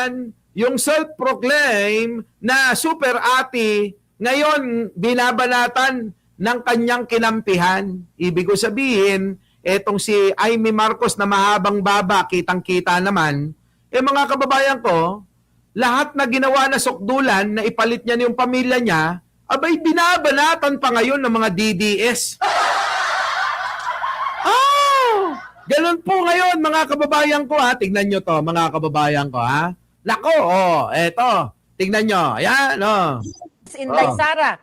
naman yung self-proclaim na super ate, ngayon binabanatan ng kanyang kinampihan. Ibig ko sabihin, etong si Amy Marcos na mahabang baba, kitang-kita naman, mga kababayan ko, lahat na ginawa na sukdulan na ipalit niya yung pamilya niya, abay binabanatan pa ngayon ng mga DDS. Ganun po ngayon mga kababayan ko ha. Tignan nyo to mga kababayan ko ha. Nako, eto. Tignan nyo. Ayan, Inday Sara.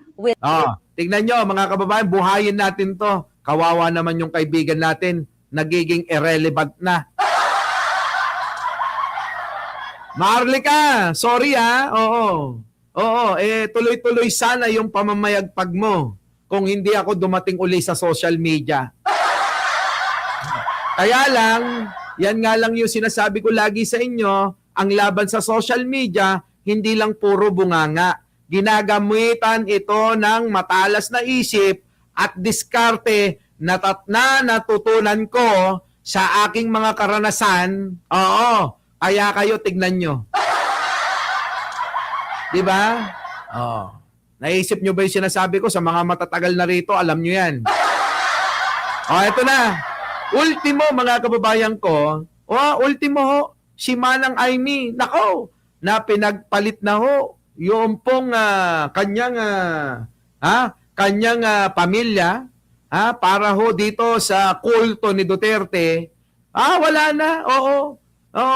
Tignan nyo mga kababayan, buhayin natin to. Kawawa naman yung kaibigan natin. Nagiging irrelevant na. Maharlika, sorry ha. Oo, tuloy-tuloy sana yung pamamayagpag mo kung hindi ako dumating uli sa social media. Kaya lang, yan nga lang yung sinasabi ko lagi sa inyo, ang laban sa social media, hindi lang puro bunganga. Ginagamitan ito ng matalas na isip at diskarte na natutunan ko sa aking mga karanasan. Oo, kaya kayo tignan nyo. Diba? Naisip nyo ba yung sinasabi ko sa mga matatagal na rito? Alam nyo yan. Ito na. Ultimo mga kababayan ko, ultimo ho, si Manang Amy, nako, na pinagpalit na ho yung pong kanyang pamilya para ho dito sa kulto ni Duterte. Wala na,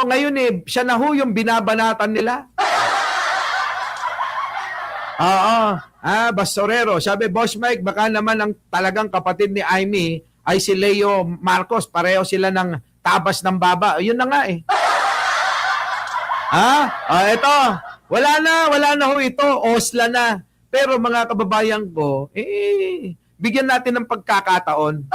ngayon siya na ho yung binabanatan nila. Basorero, sabi, Boss Mike, baka naman ang talagang kapatid ni Amy ay si Leo Marcos, pareho sila ng tabas ng baba. Yun na nga ito. Wala na ho ito. Osla na. Pero mga kababayan ko, bigyan natin ng pagkakataon.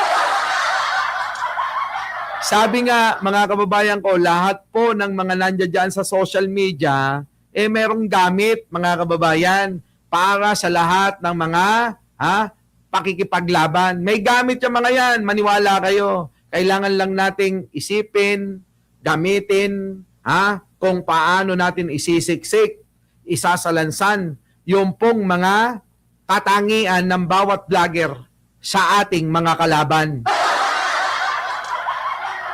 Sabi nga, mga kababayan ko, lahat po ng mga nandiyan dyan sa social media, merong gamit, mga kababayan, para sa lahat ng mga, pakikipaglaban. May gamit yung mga yan, maniwala kayo. Kailangan lang nating isipin, gamitin, kung paano natin isisiksik, isasalansan yung pong mga katangian ng bawat vlogger sa ating mga kalaban.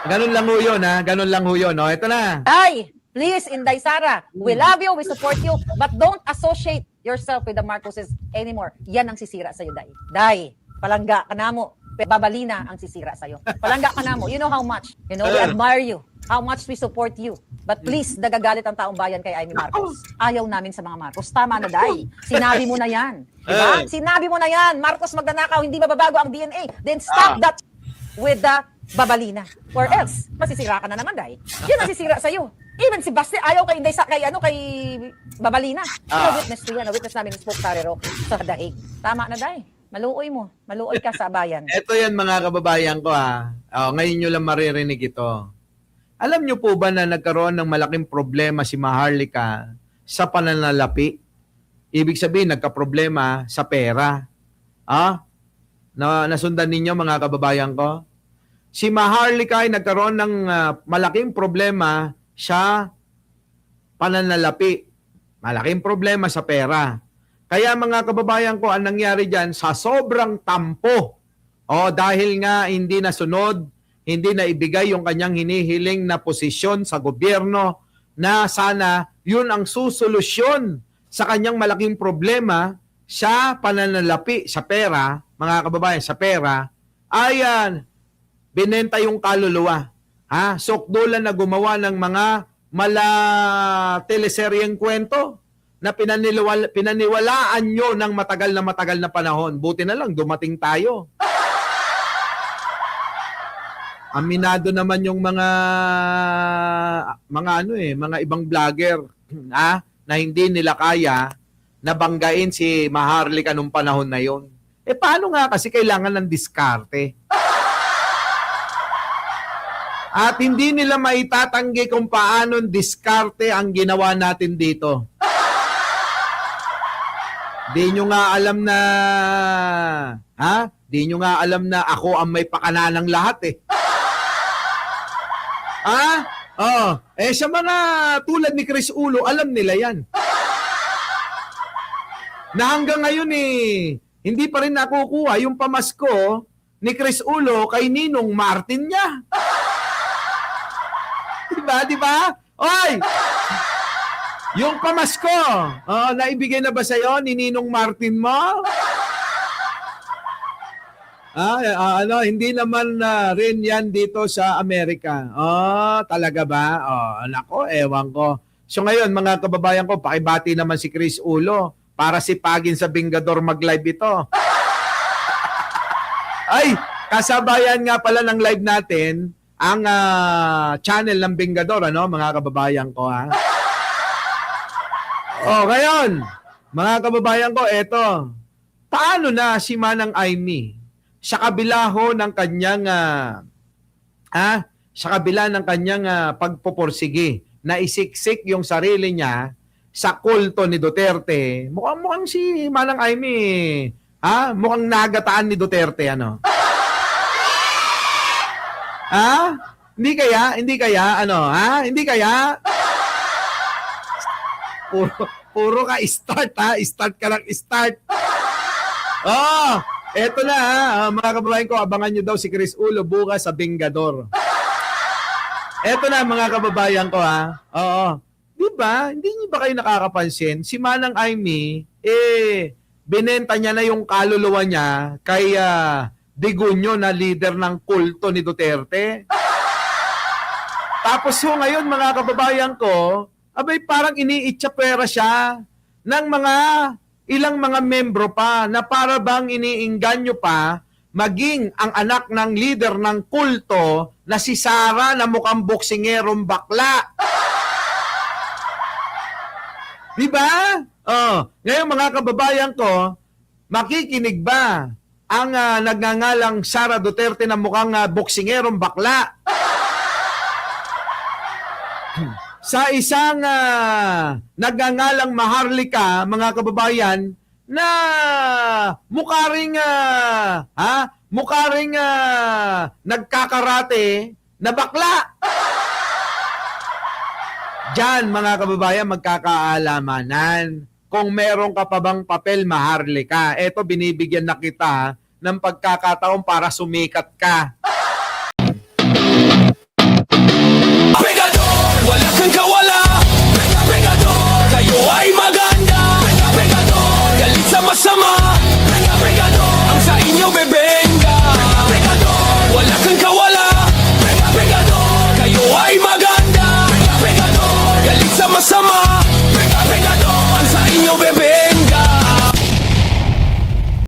Ganun lang ho yun, ganun lang ho yun. Ito na. Ay, please, Inday Sara, we love you, we support you, but don't associate yourself with the Marcoses anymore. Yan ang sisira sa'yo, Day. Day, palangga ka na mo. Babalina ang sisira sa'yo. Palangga ka na mo. You know how much. We admire you. How much we support you. But please, nagagalit ang taong bayan kay Amy Marcos. Ayaw namin sa mga Marcos. Tama na, Day. Sinabi mo na yan. Diba? Sinabi mo na yan. Marcos magnanakaw, hindi mababago ang DNA. Then stop that with the babalina. Or else, masisira ka na naman, Day. Yan ang sisira sa'yo. Even si Basti, ayaw kay Inday kay Babalina. Witness to yan. Witness namin spoke Tarero sa Dahig. Tama na, Day. Maluoy mo. Maluoy ka sa bayan. Ito yan mga kababayan ko ngayon nyo lang maririnig ito. Alam nyo po ba na nagkaroon ng malaking problema si Maharlika sa pananalapi? Ibig sabihin, nagka-problema sa pera. Nasundan ninyo mga kababayan ko? Si Maharlika ay nagkaroon ng malaking problema sa pananalapi. Malaking problema sa pera. Kaya mga kababayan ko, ang nangyari dyan, sa sobrang tampo, dahil nga hindi nasunod, hindi na ibigay yung kanyang hinihiling na posisyon sa gobyerno, na sana yun ang susolusyon sa kanyang malaking problema sa pananalapi, sa pera, mga kababayan, sa pera, ayan, binenta yung kaluluwa. Sukdulan na gumawa ng mga teleseryeng kwento na pinaniwalaan nyo ng matagal na panahon. Buti na lang, dumating tayo. Aminado naman yung mga ibang vlogger na hindi nila kaya na banggain si Maharlika nung panahon na yon. Paano nga kasi kailangan ng diskarte? At hindi nila maitatanggi kung paano diskarte ang ginawa natin dito. Di nyo nga alam na, Di nyo nga alam na ako ang may pakananang lahat Sa mga tulad ni Chris Ulo, alam nila yan. Na hanggang ngayon hindi pa rin nakukuha yung pamasko ni Chris Ulo kay Ninong Martin niya. Diba? Oy! Yung pamasko, naibigay na ba sa'yo ni Ninong Martin mo? Hindi naman rin yan dito sa Amerika. Talaga ba? Nako, ewan ko. So ngayon, mga kababayan ko, pakibati naman si Chris Ulo para sipagin sa Bingador mag-live ito. Ay, kasabayan nga pala ng live natin ang channel ng Bingador, mga kababayan ko, ha? Ngayon, mga kababayan ko, eto. Paano na si Manang Aimee sa kabila ho ng kanyang sa kabila ng kanyang pagpupursige na isiksik yung sarili niya sa kulto ni Duterte? Mukhang si Manang Aimee, mukhang nagataan ni Duterte, ano? Hindi kaya, Hindi kaya? Puro ka start, Start ka lang, start. Eto na, mga kababayan ko, abangan nyo daw si Chris Ulo bukas sa Bingador. Eto na, mga kababayan ko, Di ba? Hindi niyo ba kayo nakakapansin? Si Manang Aimee, binenta niya na yung kaluluwa niya kay Digunyo na leader ng kulto ni Duterte. Tapos ngayon, mga kababayan ko, abay parang iniitsapwera siya ng ilang mga membro pa na para bang iniingganyo pa maging ang anak ng leader ng kulto na si Sara na mukhang boksingerong bakla. Diba? Ngayon, mga kababayan ko, makikinig ba ang nagngangalang Sara Duterte na mukhang boksingerong bakla sa isang nagngangalang Maharlika, mga kababayan, na mukha ring nagkakarate na bakla. Diyan, mga kababayan, magkakaalamanan kung meron ka pa bang papel, Maharlika. Eto, binibigyan na kita ng pagkakataon para sumikat ka.